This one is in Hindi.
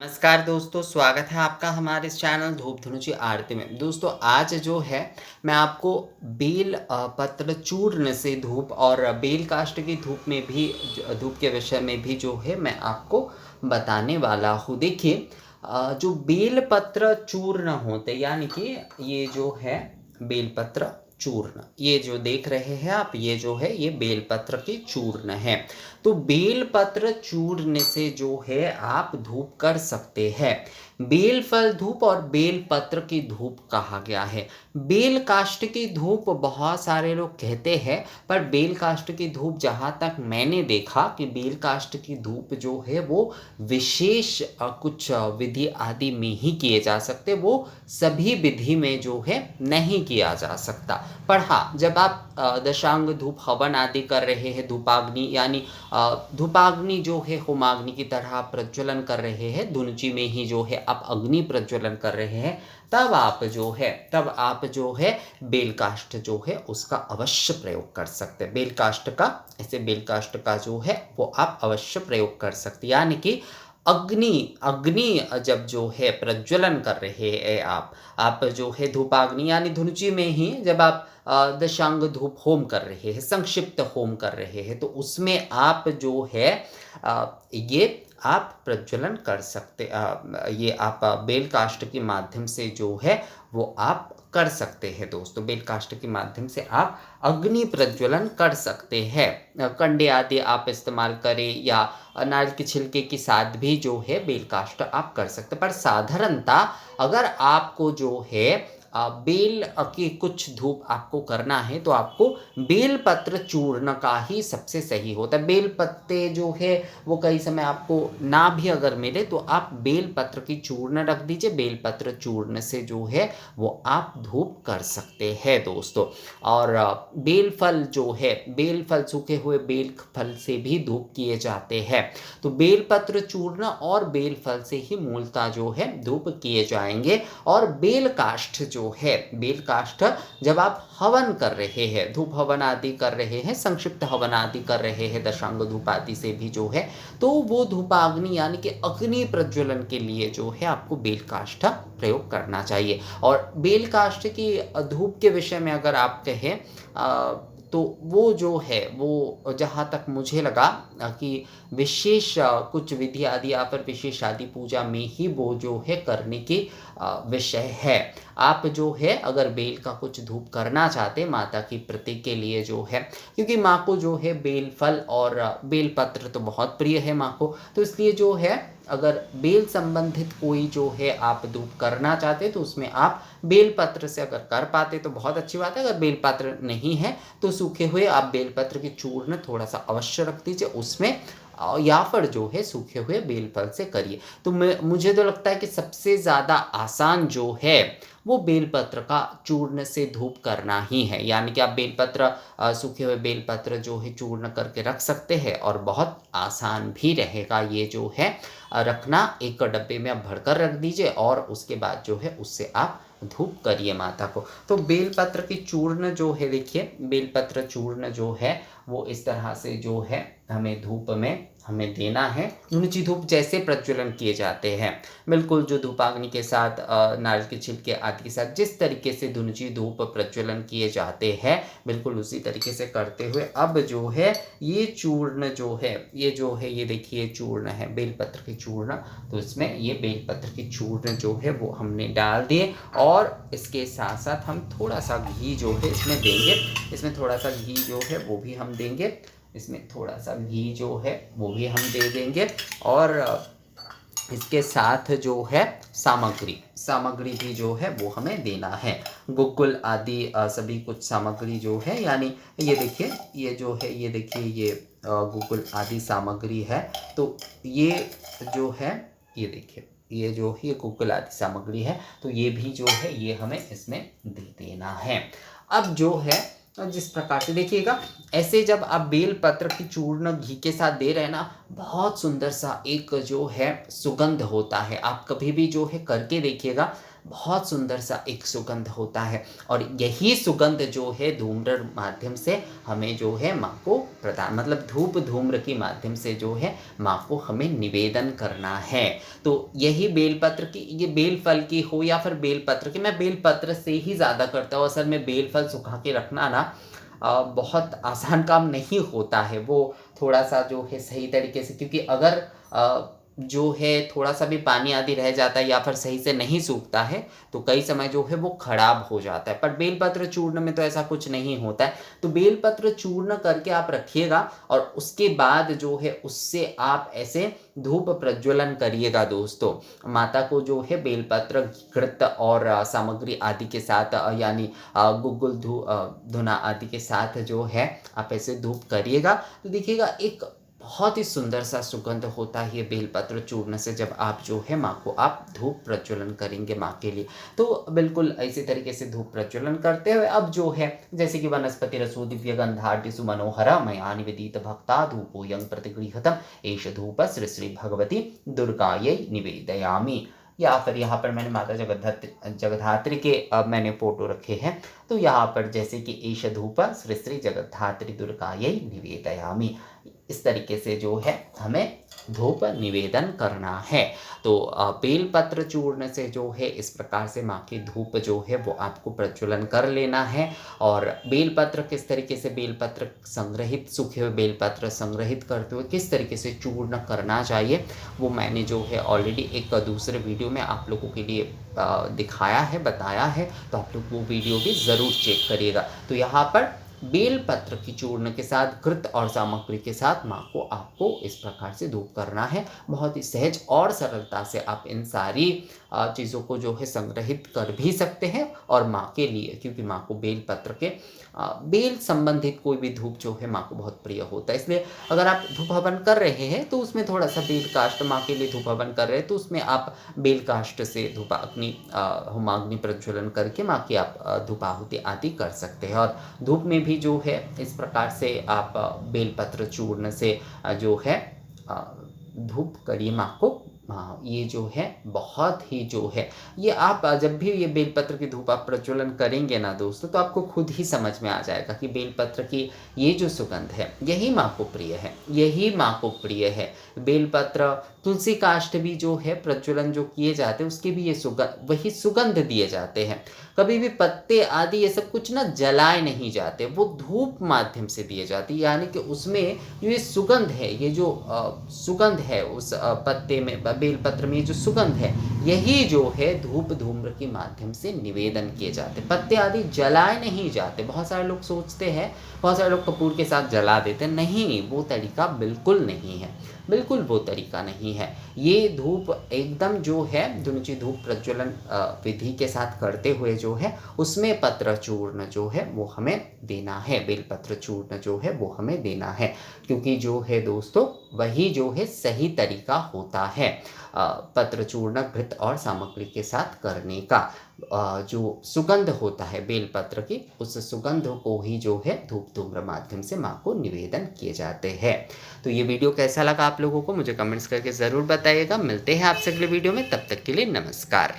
नमस्कार दोस्तों, स्वागत है आपका हमारे इस चैनल धूप धनुची आरती में। दोस्तों आज जो है मैं आपको बेल पत्र चूर्ण से धूप और बेल काष्ठ की धूप में भी धूप के विषय में भी जो है मैं आपको बताने वाला हूँ। देखिए जो बेल पत्र चूर्ण होते यानी कि ये जो है बेल पत्र चूर्ण, ये जो देख रहे हैं आप, ये जो है ये बेल पत्र के चूर्ण है। तो बेल पत्र चूर्ण से जो है आप धूप कर सकते हैं। बेल फल धूप और बेल पत्र की धूप कहा गया है। बेल काष्ठ की धूप बहुत सारे लोग कहते हैं, पर बेल काष्ठ की धूप जहाँ तक मैंने देखा कि बेल काष्ठ की धूप जो है वो विशेष कुछ विधि आदि में ही किए जा सकते, वो सभी विधि में जो है नहीं किया जा सकता। पर हाँ, जब आप दशांग धूप हवन आदि कर रहे हैं, धूपाग्नि यानी धूपाग्नि जो है होमाग्नि की तरह प्रज्वलन कर रहे हैं, धुनुची में ही जो है आप अग्नि प्रज्वलन कर रहे हैं, तब आप जो है बेल काष्ठ जो है उसका अवश्य प्रयोग कर सकते हैं। बेल काष्ठ का जो है वो आप अवश्य प्रयोग कर सकते, यानी कि अग्नि जब जो है प्रज्वलन कर रहे हैं आप जो है धूपाग्नि यानी धुनुची में ही जब आप दशांग धूप होम कर रहे हैं, संक्षिप्त होम कर रहे हैं, तो उसमें आप जो है ये आप प्रज्वलन कर सकते, ये आप बेल काष्ठ के माध्यम से जो है वो आप कर सकते हैं। दोस्तों बेल काष्ठ के माध्यम से आप अग्नि प्रज्वलन कर सकते हैं। कंडे आदि आप इस्तेमाल करें या नारियल के छिलके के साथ भी जो है बेल काष्ठ आप कर सकते हैं। पर साधारणतः अगर आपको जो है बेल की कुछ धूप आपको करना है तो आपको बेल पत्र चूर्ण का ही सबसे सही होता है। बेल पत्ते जो है वो कई समय आपको ना भी अगर मिले तो आप बेल पत्र की चूर्ण रख दीजिए, बेल पत्र चूर्ण से जो है वो आप धूप कर सकते हैं दोस्तों। और बेल फल जो है, बेल फल सूखे हुए बेल फल से भी धूप किए जाते हैं। तो बेल पत्र चूर्ण और बेल फल से ही मूलतः जो है धूप किए जाएंगे। और बेल काष्ठ जो है, बेल काष्ठ जब आप हवन कर रहे हैं, धूप हवन आदि कर रहे हैं, संक्षिप्त हवन आदि कर रहे हैं दशांग धूप आदि से भी जो है, तो वो धूपाग्नि यानी कि अग्नि प्रज्वलन के लिए जो है आपको बेल काष्ठ प्रयोग करना चाहिए। और बेल काष्ठ की धूप के विषय में अगर आप कहें तो वो जो है वो जहाँ तक मुझे लगा कि विशेष कुछ विधि आदि या फिर विशेष शादी पूजा में ही वो जो है करने की विषय है। आप जो है अगर बेल का कुछ धूप करना चाहते माता की प्रति के लिए जो है, क्योंकि माँ को जो है बेल फल और बेल पत्र तो बहुत प्रिय है माँ को, तो इसलिए जो है अगर बेल संबंधित कोई जो है आप धूप करना चाहते तो उसमें आप बेल पत्र से अगर कर पाते तो बहुत अच्छी बात है। अगर बेल पत्र नहीं है तो सूखे हुए आप बेल पत्र की चूर्ण थोड़ा सा अवश्य रख दीजिए उसमें, या फिर जो है सूखे हुए बेल फल से करिए। तो मुझे तो लगता है कि सबसे ज़्यादा आसान जो है वो बेलपत्र का चूर्ण से धूप करना ही है। यानी कि आप बेलपत्र सूखे हुए बेलपत्र जो है चूर्ण करके रख सकते हैं और बहुत आसान भी रहेगा ये जो है रखना। एक डब्बे में आप भरकर रख दीजिए और उसके बाद जो है उससे आप धूप करिए माता को। तो बेलपत्र की चूर्ण जो है, देखिए बेलपत्र चूर्ण जो है वो इस तरह से जो है हमें धूप में हमें देना है। धुनुची धूप जैसे प्रज्वलन किए जाते हैं, बिल्कुल जो धूपाग्नि के साथ नारियल के छिलके आदि के साथ जिस तरीके से धुनुची धूप प्रज्वलन किए जाते हैं, बिल्कुल उसी तरीके से करते हुए अब जो है ये चूर्ण जो है ये देखिए चूर्ण है बेलपत्र की चूर्ण। तो इसमें ये बेलपत्र की चूर्ण जो है वो हमने डाल दिए और इसके साथ साथ हम थोड़ा सा घी जो है इसमें देंगे। इसमें थोड़ा सा घी जो है वो भी हम देंगे, इसमें थोड़ा सा घी जो है वो भी हम दे देंगे। और इसके साथ जो है सामग्री भी जो है वो हमें देना है, गुग्गुल आदि सभी कुछ सामग्री जो है, यानी ये देखिए ये जो है ये देखिए ये गुग्गुल आदि सामग्री है। तो ये जो है ये देखिए ये जो है ये गुग्गुल आदि सामग्री है, तो ये भी जो है ये हमें इसमें दे देना है। अब जो है जिस प्रकार से देखिएगा, ऐसे जब आप बेल पत्र की चूर्ण घी के साथ दे रहे हैं ना, बहुत सुंदर सा एक जो है सुगंध होता है। आप कभी भी जो है करके देखिएगा, बहुत सुंदर सा एक सुगंध होता है और यही सुगंध जो है धूम्र माध्यम से हमें जो है माँ को प्रदान मतलब धूप धूम्र के माध्यम से जो है माँ को हमें निवेदन करना है। तो यही बेलपत्र की ये बेल फल की हो या फिर बेलपत्र की, मैं बेलपत्र से ही ज़्यादा करता हूँ। असल में बेल फल सुखा के रखना ना बहुत आसान काम नहीं होता है। वो थोड़ा-सा जो है सही तरीके से, क्योंकि अगर जो है थोड़ा-सा भी पानी आदि रह जाता है या फिर सही से नहीं सूखता है, तो कई समय जो है वो खराब हो जाता है। पर बेलपत्र चूर्ण में तो ऐसा कुछ नहीं होता है। तो बेलपत्र चूर्ण करके आप रखिएगा और उसके बाद जो है उससे आप ऐसे धूप प्रज्वलन करिएगा दोस्तों। माता को जो है बेलपत्र, घृत और सामग्री आदि के साथ यानी गुग्गुल धुना आदि के साथ जो है आप ऐसे धूप करिएगा। तो देखिएगा एक बहुत ही सुंदर सा सुगंध होता है ये बेलपत्र चूर्ण से, जब आप जो है माँ को आप धूप प्रज्वलन करेंगे माँ के लिए। तो बिल्कुल इसी तरीके से धूप प्रज्वलन करते हुए अब जो है जैसे कि वनस्पति रसो दिव्य गंधाढ्य सुमनोहर मया निवेदित भक्ता धूपो यं प्रतिगृह्यतम एष धूप श्री श्री भगवती दुर्गायै निवेदयामि। या फिर यहाँ पर मैंने माता जगधात्री के मैंने फोटो रखे हैं। तो यहाँ पर जैसे कि एष धूप श्री श्री जगधात्री दुर्गायै निवेदयामि, इस तरीके से जो है हमें धूप निवेदन करना है। तो बेलपत्र चूर्ण से जो है इस प्रकार से माँ की धूप जो है वो आपको प्रज्वलन कर लेना है। और बेलपत्र किस तरीके से बेलपत्र संग्रहित, सूखे हुए बेलपत्र संग्रहित करते हुए किस तरीके से चूर्ण करना चाहिए, वो मैंने जो है ऑलरेडी एक दूसरे वीडियो में आप लोगों के लिए दिखाया है, बताया है। तो आप लोग वो वीडियो भी ज़रूर चेक करिएगा। तो यहाँ पर बेलपत्र की चूर्ण के साथ घृत और सामग्री के साथ माँ को आपको इस प्रकार से धूप करना है। बहुत ही सहज और सरलता से आप इन सारी चीज़ों को जो है संग्रहित कर भी सकते हैं और माँ के लिए, क्योंकि माँ को बेलपत्र के बेल संबंधित कोई भी धूप जो है माँ को बहुत प्रिय होता है। इसलिए अगर आप धूप हवन कर रहे हैं तो उसमें थोड़ा सा बेल काष्ठ, माँ के लिए धूप हवन कर रहे हैं तो उसमें आप बेल काष्ठ से धूपाग्नि होमाग्नि प्रज्वलन करके माँ की आप धूपाहुति आदि कर सकते हैं। और धूप में भी जो है इस प्रकार से आप बेलपत्र चूर्ण से जो है धूप करिए माँ को। हाँ, ये जो है बहुत ही जो है ये आप जब भी ये बेलपत्र की धूप आप प्रज्वलन करेंगे ना दोस्तों, तो आपको खुद ही समझ में आ जाएगा कि बेलपत्र की ये जो सुगंध है यही माँ को प्रिय है, यही माँ को प्रिय है। बेलपत्र, तुलसी काष्ठ भी जो है प्रज्वलन जो किए जाते हैं उसके भी ये सुगंध, वही सुगंध दिए जाते हैं। कभी भी पत्ते आदि ये सब कुछ ना जलाए नहीं जाते, वो धूप माध्यम से दिए जाते हैं। यानी कि उसमें जो ये सुगंध है, ये जो सुगंध है उस पत्ते में, बेलपत्र में जो सुगंध है, यही जो है धूप धूम्र के माध्यम से निवेदन किए जाते। पत्ते आदि जलाए नहीं जाते। बहुत सारे लोग सोचते हैं, बहुत सारे लोग कपूर के साथ जला देते हैं। नहीं, वो तरीका बिल्कुल नहीं है, बिल्कुल वो तरीका नहीं है। ये धूप एकदम जो है धुनुची धूप प्रज्वलन विधि के साथ करते हुए जो है उसमें पत्र चूर्ण जो है वो हमें देना है, बेलपत्र चूर्ण जो है वो हमें देना है। क्योंकि जो है दोस्तों वही जो है सही तरीका होता है पत्र चूर्ण घृत और सामग्री के साथ करने का। जो सुगंध होता है बेलपत्र की, उस सुगंध को ही जो है धूप धूम्र माध्यम से माँ को निवेदन किए जाते हैं। तो ये वीडियो कैसा लगा आप लोगों को मुझे कमेंट्स करके ज़रूर बताइएगा। मिलते हैं आपसे अगले वीडियो में, तब तक के लिए नमस्कार।